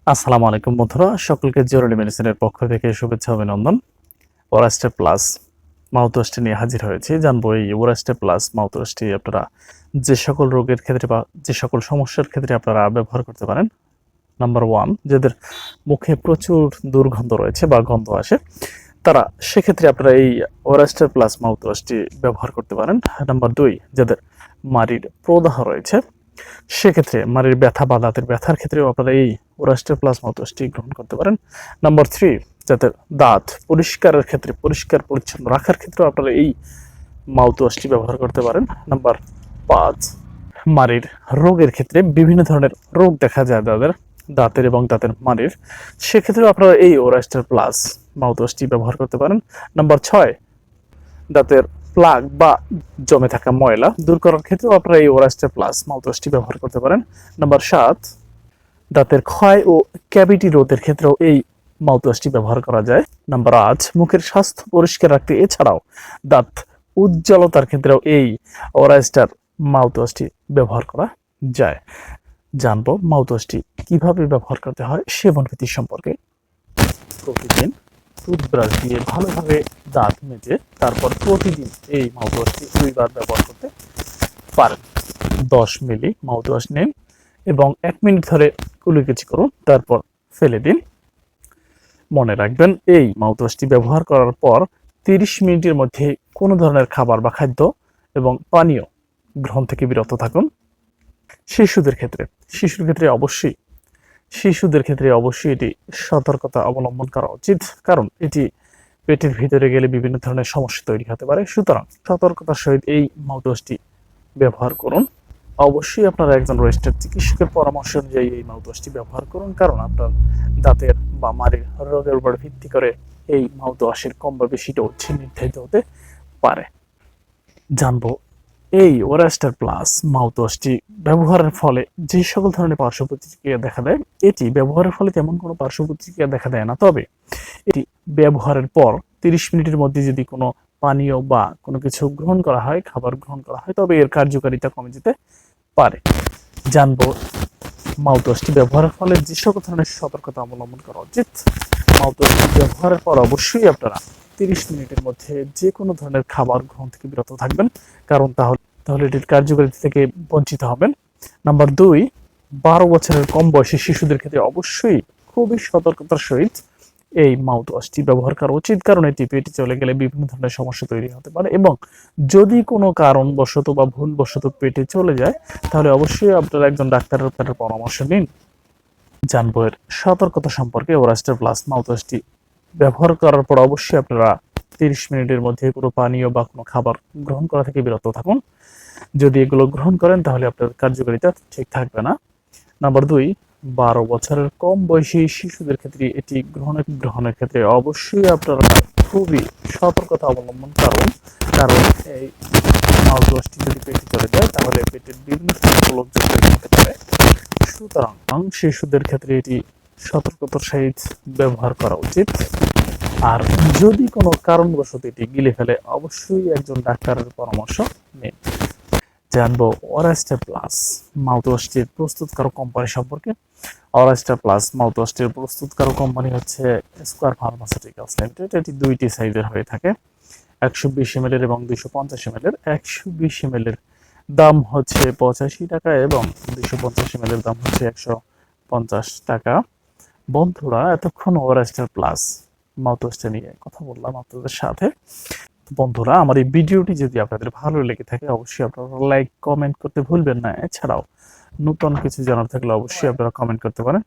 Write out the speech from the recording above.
আসসালামু আলাইকুম বন্ধুরা, সকলকে জরুরি মেডিসিনের পক্ষ থেকে শুভেচ্ছা অভিনন্দন। ওরাস্টে প্লাস মাউথওয়াশটি নিয়ে হাজির হয়েছি। জানবো এই ওরাস্টে প্লাস মাউথওয়াশটি আপনারা যে সকল রোগের ক্ষেত্রে বা যে সকল সমস্যার ক্ষেত্রে আপনারা ব্যবহার করতে পারেন। নাম্বার 1, যাদের মুখে প্রচুর দুর্গন্ধ রয়েছে বা গন্ধ আসে, তারা সেক্ষেত্রে আপনারা এই ওরাস্টে প্লাস মাউথওয়াশটি ব্যবহার করতে পারেন। নাম্বার 2, যাদের মাড়ির প্রদাহ রয়েছে, সেক্ষেত্রে মাড়ির ব্যথা বা দাঁতের ব্যথার ক্ষেত্রেও আপনারা এই ওরাস্টার প্লাস মাউথওয়াশটি গ্রহণ করতে পারেন। নাম্বার 3, যাদের দাঁত পরিষ্কারের ক্ষেত্রে, পরিষ্কার পরিচ্ছন্ন রাখার ক্ষেত্রেও আপনারা এই মাউথওয়াশটি ব্যবহার করতে পারেন। নাম্বার 5, মাড়ির রোগের ক্ষেত্রে বিভিন্ন ধরনের রোগ দেখা যায় যাদের দাঁতের এবং দাঁতের মাড়ির, সেক্ষেত্রেও আপনারা এই ওরাস্টার প্লাস মাউথওয়াশটি ব্যবহার করতে পারেন। নাম্বার 6, দাঁতের প্লাগ বা জমে থাকা ময়লা দূর করার ক্ষেত্রেও আপনারা এই ওরাস্টার প্লাস মাউথওয়াশটি ব্যবহার করতে পারেন। নাম্বার 7, দাঁতের ক্ষয় ও ক্যাভিটি রোধের ক্ষেত্রেও এই মাউথওয়াশটি ব্যবহার করা যায়। নাম্বার 8, মুখের স্বাস্থ্য পরিষ্কার রাখতে এছাড়াও দাঁত উজ্জ্বলতার ক্ষেত্রেও এই ওরাস্টার মাউথওয়াশটি ব্যবহার করা যায়। জানবো মাউথওয়াশটি কিভাবে ব্যবহার করতে হয় সেবন বিধি সম্পর্কে। প্রতিদিন টুথব্রাশ দিয়ে ভালোভাবে দাঁত মেজে তারপর প্রতিদিন এই মাউথওয়াশটি 2 বার ব্যবহার করতে পারেন। 10 মিলি মাউথওয়াশ নিন এবং 1 মিনিট ধরে কুলিকুচি করুন, তারপর ফেলে দিন। মনে রাখবেন, এই মাউথওয়াশটি ব্যবহার করার পর 30 মিনিটের মধ্যে কোনো ধরনের খাবার বা খাদ্য এবং পানীয় গ্রহণ থেকে বিরত থাকুন। শিশুদের ক্ষেত্রে অবশ্যই এটি সতর্কতা অবলম্বন করা উচিত, কারণ এটি পেটের ভিতরে গেলে বিভিন্ন ধরনের সমস্যা তৈরি হতে পারে। সুতরাং সতর্কতার সহিত এই মাউথওয়াশটি ব্যবহার করুন। অবশ্যই আপনারা একজন রেজিস্টার্ড চিকিৎসকের পরামর্শ অনুযায়ী এই মাউথওয়াশটি ব্যবহার করুন, কারণ আপনার দাঁতের বা মাড়ির রোগের উপর ভিত্তি করে এই মাউথওয়াশের কম বা বেশি ডোজ নির্ধারিত হতে পারে। জানবো এই ওরাস্টার প্লাস মাউথওয়াশটি ব্যবহারের ফলে যে সকল ধরনের পার্শ্ব প্রতিক্রিয়া দেখা দেয়। এটি ব্যবহারের ফলে তেমন কোনো পার্শ্ব প্রতিক্রিয়া দেখা দেয় না, তবে এটি ব্যবহারের পর 30 মিনিটের মধ্যে যদি কোনো পানীয় বা কোনো কিছু গ্রহণ করা হয়, খাবার গ্রহণ করা হয়, তবে এর কার্যকারিতা কমে যেতে পারে। জানবো মাউথওয়াশটি ব্যবহারের ফলে যে সকল ধরনের সতর্কতা অবলম্বন করা উচিত। মাউথওয়াশটি ব্যবহারের পর অবশ্যই আপনারা 30 মিনিটের মধ্যে যে কোনো ধরনের খাবার গ্রহণ থেকে বিরত থাকবেন, কারণ তাহলে এটির কার্যকারিতা থেকে বঞ্চিত হবেন। নাম্বার 2, 12 বছরের কম বয়সী শিশুদের ক্ষেত্রে অবশ্যই খুবই সতর্কতার সহিত এই মাউথওয়াশটি ব্যবহার করা উচিত, কারণ এটি পেটে চলে গেলে বিভিন্ন ধরনের সমস্যা তৈরি হতে পারে এবং যদি কোনো কারণবশত বা ভুলবশত পেটে চলে যায়, তাহলে অবশ্যই আপনারা একজন ডাক্তারের পরামর্শ নিন। জানবো এর সতর্কতা সম্পর্কে। ওরাস্টার প্লাস মাউথওয়াশটি ব্যবহার করার পর অবশ্যই আপনারা 30 মিনিটের মধ্যে কোনো পানীয় বা কোনো খাবার গ্রহণ করা থেকে বিরত থাকুন। যদি এগুলো গ্রহণ করেন তাহলে আপনার কার্যকারিতা ঠিক থাকবে না। নাম্বার 2, 12 বছরের কম বয়সী শিশুদের ক্ষেত্রে এটি গ্রহণের ক্ষেত্রে অবশ্যই আপনারা খুবই সতর্কতা অবলম্বন করুন, কারণ এই মাউথওয়াশটি যদি পেটে চলে যায় তাহলে পেটের বিভিন্ন রোগ তৈরি হতে পারে। সুতরাং শিশুদের ক্ষেত্রে এটি সতর্কতার সহিত ব্যবহার করা উচিত। আর যদি কোনো কারণবশত এটি গিলে ফেলে অবশ্যই একজন ডাক্তারের পরামর্শ নিন। জানবো ওরাস্টার প্লাস মাউথওয়াশটির প্রস্তুতকারক কোম্পানি সম্পর্কে। ওরাস্টার প্লাস মাউথওয়াশটির প্রস্তুতকারক কোম্পানি হচ্ছে স্কয়ার ফার্মাসিউটিক্যালস লিমিটেড। এটি 2টি সাইজের হয়ে থাকে, 120 ml এবং 250 ml। 120 ml এর দাম হচ্ছে 85 টাকা এবং 250 ml এর দাম হচ্ছে 150 টাকা। বন্ধুরা, এতক্ষণ ওরাস্টার প্লাস মাউথওয়াশটা নিয়ে কথা বললাম আপনাদের সাথে। বন্ধুরা, আমার এই ভিডিওটি যদি আপনাদের ভালো লেগে থাকে অবশ্যই আপনারা লাইক কমেন্ট করতে ভুলবেন না। এছাড়াও নতুন কিছু জানার থাকলে অবশ্যই আপনারা কমেন্ট করতে পারেন।